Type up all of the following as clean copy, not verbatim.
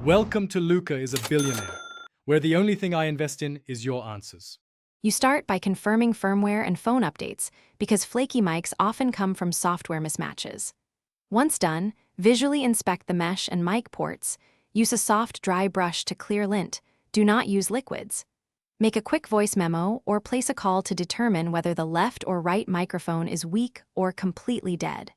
Welcome to Luca is a Billionaire, where the only thing I invest in is your answers. You start by confirming firmware and phone updates because flaky mics often come from software mismatches. Once done, visually inspect the mesh and mic ports. Use a soft, dry brush to clear lint. Do not use liquids. Make a quick voice memo or place a call to determine whether the left or right microphone is weak or completely dead.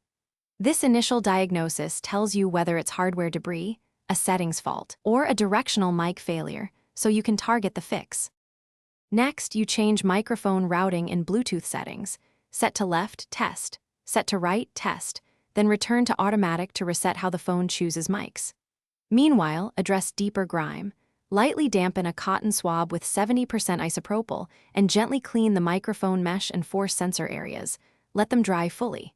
This initial diagnosis tells you whether it's hardware debris, a settings fault, or a directional mic failure, so you can target the fix. Next, you change microphone routing in Bluetooth settings. Set to left, test. Set to right, test. Then return to automatic to reset how the phone chooses mics. Meanwhile, address deeper grime. Lightly dampen a cotton swab with 70% isopropyl and gently clean the microphone mesh and force sensor areas. Let them dry fully.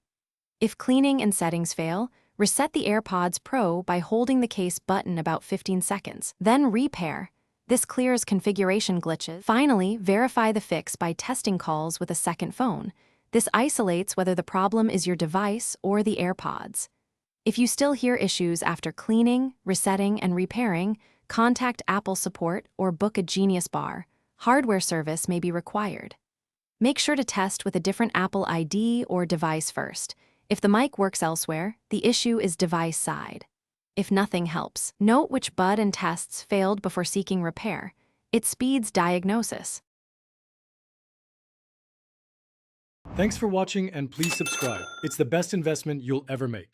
If cleaning and settings fail, reset the AirPods Pro by holding the case button about 15 seconds. Then repair. This clears configuration glitches. Finally, verify the fix by testing calls with a second phone. This isolates whether the problem is your device or the AirPods. If you still hear issues after cleaning, resetting, and repairing, contact Apple support or book a Genius Bar. Hardware service may be required. Make sure to test with a different Apple ID or device first. If the mic works elsewhere, the issue is device side. If nothing helps, note which bud and tests failed before seeking repair. It speeds diagnosis. Thanks for watching and please subscribe. It's the best investment you'll ever make.